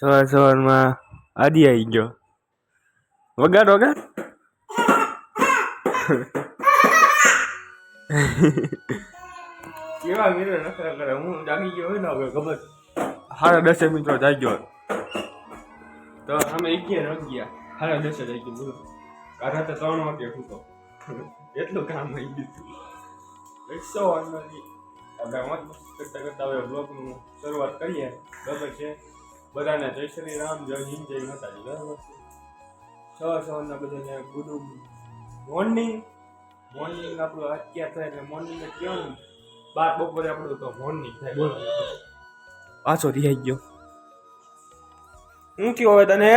સવારમાં આદિ આવી ગયો. વગાડ વગાડ. કેવા મિત્રો નખરા કરે. હું જાગી ગયો હોય ને હવે ખબર 10:30 મિત્રો જાગ્યો તો અમે 11 વાગ્યા 10:30 જાગી બોલો. આ રાતે 3 વાગે ઉઠો. એટલું કામ આવી ગયું. એટલો વાંધો નહીં. આપણે મત કરતા કરતા હવે બ્લોગનું શરૂઆત કરીએ. બરાબર છે. બધાને જય શ્રી રામ, જય હિન્દ, જય માતાજી. બરાબર છે. સવારના બધાને ગુડ મોર્નિંગ. મોર્નિંગ આપણું અત્યારે થાય એટલે મોર્નિંગ જ કહેવાનું. 12 બપોરે આપણું તો મોર્નિંગ થાય. બોલો પાછો રિહાઈ ગયો. હું કયો હવે તને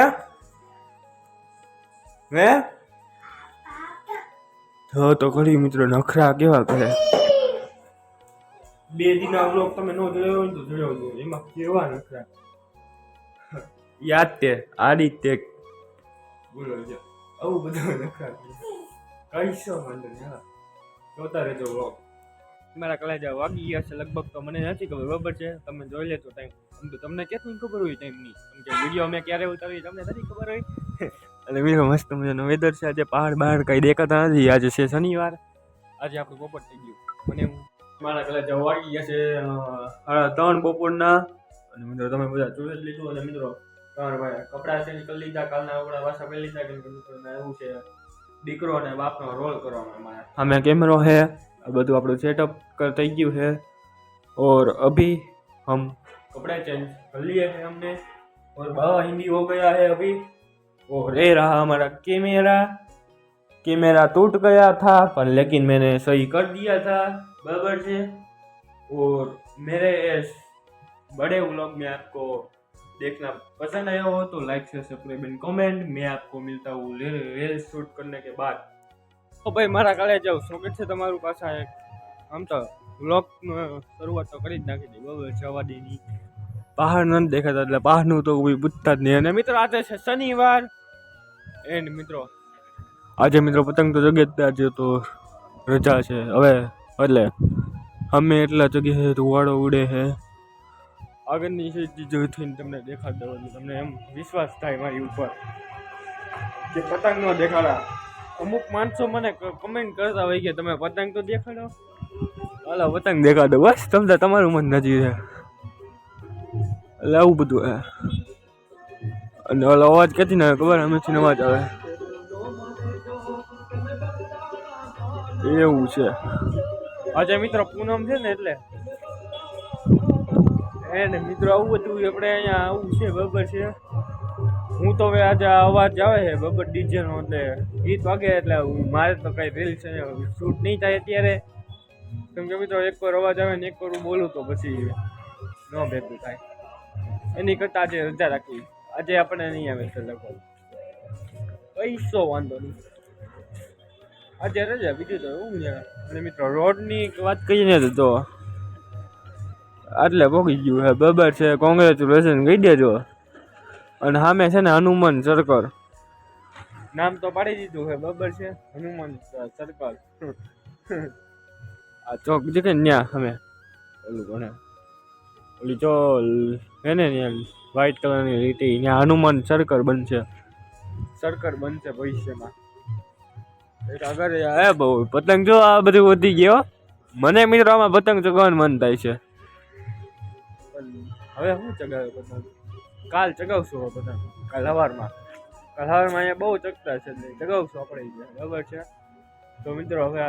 તો ઘડી મિત્રો નખરા કેવા કરે. 2 દિન આ બ્લોગ તમે નો જોયો હોય તો જોયો જો. એમાં કેવા નખરા યાદ તે આડી તે બોલો છે. આવું બધું નખરા કઈશો વાંધો નહીં. હા જોતા રહેજો બ્લોગ. મારા કલેજા વાગી ગયા છે લગભગ. તો મને નથી ખબર. બરાબર છે. તમે જોઈ લેજો ટાઈમ. તમને કેટલું ખબર હોય ટાઈમની. કેમ કે વિડીયો અમે ક્યારે ઉતારી તમને નથી ખબર હોય. એટલે મિત્રો મસ્ત મજાનો વેધર છે. આજે પહાડ બહાર કઈ દેખાતા નથી. આજે છે શનિવાર. આજે આપણું બપોર થઈ ગયું. મને મારા કલેજા વાગી ગયા છે 3 બપોરના. અને મિત્રો તમે બધા જોઈ જ લીધું. અને મિત્રો તમારા કપડા ચેન્જ કરી લીધા. કાલના કપડા પાછા પહેરી લીધા. કેમ કે મિત્રો એવું છે દીકરો અને બાપનો રોલ કરવાનો. અમારે સામે કેમેરો है. બધું આપણું સેટઅપ થઈ ગયું है. और अभी हम कपड़े चेंज कर लिए हैं हमने. और बहुत हिंदी हो गया है अभी. और ये रहा हमारा कैमरा टूट गया था पर लेकिन मैंने सही कर दिया था. बराबर છે. और मेरे इस बड़े व्लॉग में आपको देखना पसंद आया हो तो like share subscribe and comment. मैं आपको मिलता हूँ रील शूट करने के बाद. તો ભાઈ મારા કાલે જાઉં સ્વાગત છે તમારું પાછા એક. આમ તો વ્લોગ શરૂઆત તો કરી જ નાખી દઈ. બરાબર છે. અવાદીની પહાડ નથી દેખાતા એટલે પહાડનું તો કોઈ પૂછતા જ નહીં. અને મિત્રો આજે છે શનિવાર. એન્ડ મિત્રો આજે મિત્રો પતંગ તો જગ્યાએ આજે તો રજા છે હવે. એટલે અમે એટલા જગ્યાએ ધુવાડો ઉડે છે. આગળની જોઈને તમને દેખાડ દો. તમને એમ વિશ્વાસ થાય મારી ઉપર કે પતંગ નો દેખાડા. અમુક માણસો મને કમેન્ટ કરતા હોય કે તમે પતંગ તો દેખાડો. હાલો પતંગ દેખાડો. બસ તમને તમારું મન નથી છે એટલે આવું બધું હે. અને ઓલો અવાજ ક્યાંથી ને ખબર અમેથી અવાજ આવે એવું છે. આજે મિત્રો પૂનમ છે ને એટલે એને મિત્રો આવું બધું આપણે અહીંયા આવું છે. બરાબર છે. હું તો હવે આજે અવાજ આવે છે બરાબર ડીજે નો એટલે ગીત વાગે એટલે મારે તો કઈ રીલ્સ શૂટ નહીં થાય અત્યારે. કેમ કે મિત્રો એક વાર અવાજ આવે ને એક વાર હું બોલું તો પછી ન ભેગું થાય. એની કરતા આજે રજા રાખી. આજે આપણે નહીં આવે છે લગભગ પૈસો વાંધો નહીં. આજે રજા. બીજું તો એવું છે. અને મિત્રો રોડની વાત કહીએ ને તો આટલે પહોંચી ગયું છે. બરાબર છે. કોંગ્રેચ્યુલેશન કહી દેજો. અને સામે છે ને હનુમાન સર્કલ નામ તો પાડી દીધું છે. બરાબર છે. હનુમાન સર્કલ આ ચોક છે કે ન્યા અમે ઓલું કોને ઓલી જો હે ને વ્હાઈટ કલરની લીટી ત્યાં હનુમાન સર્કલ બનશે ભવિષ્યમાં. આગળ હે બહુ પતંગ જો આ બધું વધી ગયો. મને મિત્રો આમાં પતંગ ચગાવવાનું મન થાય છે. હવે શું ચગાવે પતંગ? કાલ ચગાવશું પતંગ. કાલ સવારમાં અહીંયા બહુ ચગતા છે એટલે ચગાવશું આપણે. બરાબર છે. તો મિત્રો હવે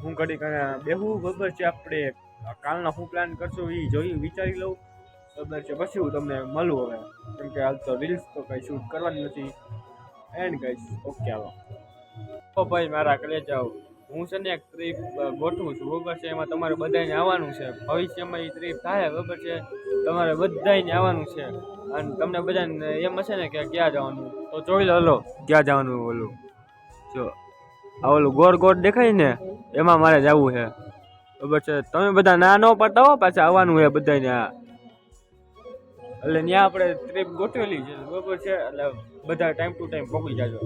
હું ઘડી બેહું. બરાબર છે. આપણે કાલનો શું પ્લાન કરશું એ જોઈ વિચારી લઉં. બરાબર છે. પછી હું તમને મળું હવે. કેમ કે હાલ તો રીલ્સ તો કઈ શૂટ કરવાની નથી. એન્ડ ગાઈસ ઓકે હાલો. તો ભાઈ મારા કરે જાઓ. હું છે ને એક ટ્રીપ ગોઠવું છું. બરાબર છે. એમાં તમારે બધાને આવવાનું છે. ભવિષ્યમાં એ ટ્રીપ થાય. બરાબર છે. તમારે બધાને આવવાનું છે. અને તમને બધાને એમ હશે ને કે ક્યાં જવાનું તો જોઈ લો ક્યાં જવાનું. ઓલું જો આ ઓલું ગોળ ગોળ દેખાય ને એમાં મારે જવું છે. બરાબર છે. તમે બધા ના ન પડતા હો પાછા આવવાનું છે બધાને. એટલે ત્યાં આપણે ટ્રીપ ગોઠવેલી છે. બરાબર છે. એટલે બધા ટાઈમ ટુ ટાઈમ પહોંચી જાજો.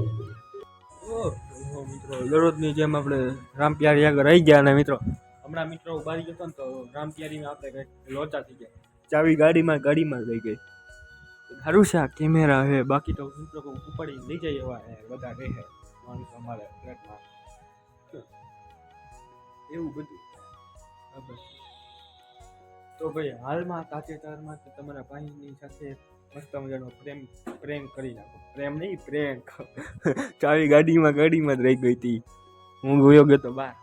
મિત્રો દરરોજની જેમ આપણે રામપિયારી આગળ રહી ગયા. અને મિત્રો હમણાં મિત્રો બારી ગયો ને તો રામપિયારીમાં આપણે કંઈક લોચા થઈ ગયા. ચાવી ગાડીમાં રહી ગઈ. સારું છે આ કેમેરા છે, બાકી તો મિત્રો ઉપાડી લઈ જાય એવા બધા રહે માણસો અમારે ફ્લેટમાં એવું બધું બરાબર. તો ભાઈ હાલમાં તાજેતરમાં તમારા ભાઈની સાથે મસ્ત મજાનો પ્રેમ કરી નાખો. પ્રેમ નહીં, પ્રેન્ક. ચાવી ગાડીમાં જ રહી ગઈ હતી, હું ગયો તો બહાર.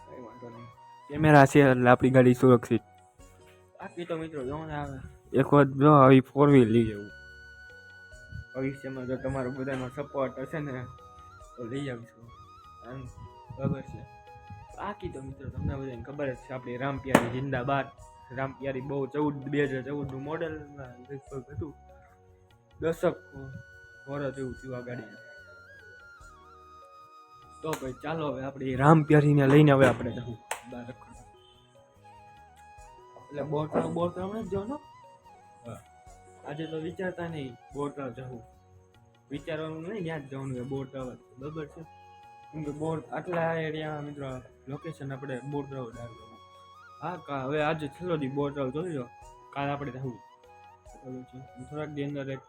કઈ વાંધો નહીં, કેમેરા છે એટલે આપણી ગાડી સુરક્ષિત. બાકી તો મિત્રો જો ને આવે એક વખત જો આવી 4 વ્હીલ લઈ જવું ભવિષ્યમાં, જો તમારો બધાનો સપોર્ટ હશે ને તો લઈ આવીશું. બરાબર છે. બાકી તો મિત્રો તમને બધાને ખબર જ છે આપણી રામપ્યારી જિંદાબાદ. રામપ્યારી બહુ 2014 મોડેલ લગભગ હતું, 10 વર્ષ જેવું થયું આ ગાડીને. તો ભાઈ ચાલો હવે આપણી રામપ્યારીને લઈને હવે આપણે જવું બહાર રખડવા. એટલે બોરતળાવ જ જવાનું. આજે તો વિચારતા નહીં બોરતળાવ જવું, વિચારવાનું નહીં ત્યાં જ જવાનું બોરતળાવ, બરાબર છે. કેમ કે આટલા એરિયા મિત્રો લોકેશન આપણે બોરતળાવ ડાળવું. હા હવે આજે છેલ્લો દી બોરતળાવ જોઈ લો, કાલે આપણે જવું છે. થોડાક દી અંદર એક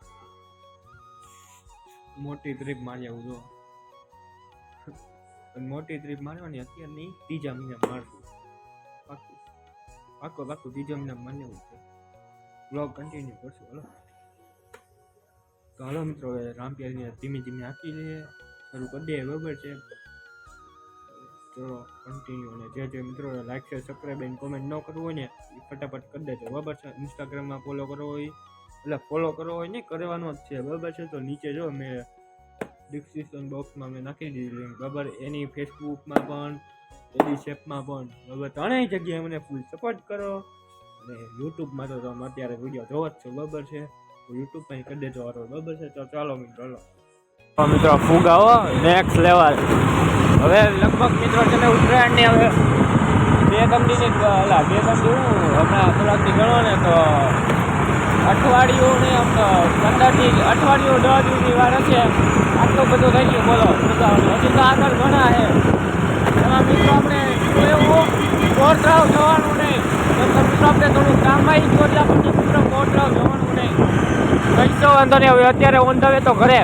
મોટી ટ્રીપ મારી આવું જો. મોટી ટ્રીપ મારવાની અત્યારની 3જા મહિના મારશું. પાક્કું 3જા મહિના મારી આવું છે. બ્લોગ કન્ટિન્યુ કરશું. હલો તો હાલો મિત્રો હવે રામપ્યારીને ધીમે ધીમે આપી લઈએ, શરૂ કરી દઈએ, બરાબર છે. ચલો કન્ટિન્યુ. અને જે મિત્રો લાઈક શેર સબસ્ક્રાઈબ અને કોમેન્ટ ન કરવું હોય ને એ ફટાફટ કરી દેજો, બરાબર છે. ઇન્સ્ટાગ્રામમાં ફોલો કરવો હોય એટલે ફોલો કરવો હોય ને કરવાનો જ છે, બરાબર છે. તો નીચે જો મેં ડિસ્ક્રિપ્શન બોક્સમાં મેં નાખી દીધી લિંક, બરાબર. એની ફેસબુકમાં પણ, એની શેપમાં પણ, બરાબર. ત્રણેય જગ્યાએ મને ફૂલ સપોર્ટ કરો. અને યુટ્યુબમાં તો તમે અત્યારે વિડીયો જોવો જ છો, બરાબર છે. તો યુટ્યુબ પર કરી દેજો, બરાબર છે. તો ચાલો મિત્રો ફુગાવો નેક્સ્ટ લેવલ. હવે લગભગ મિત્રો તમે ઉત્તરાયણની હવે 2 કંપનીની હમણાં થોડાકથી ગણો ને તો અઠવાડિયું ને 15 અઠવાડિયું 10 દિવસની વાર હશે. આટલું બધું થઈ ગયું, બોલો. હજી તો આગળ ઘણા છે એમાં મિત્રો. આપણે એવું બોરતળાવ જવાનું નહીં, મિત્રો આપણે થોડું કામ આવી ગયું એટલે આપણે મિત્રો બોરતળાવ જવાનું નહીં. કહીશો વાંધો નહીં. હવે અત્યારે ઓન ધ વે તો ઘરે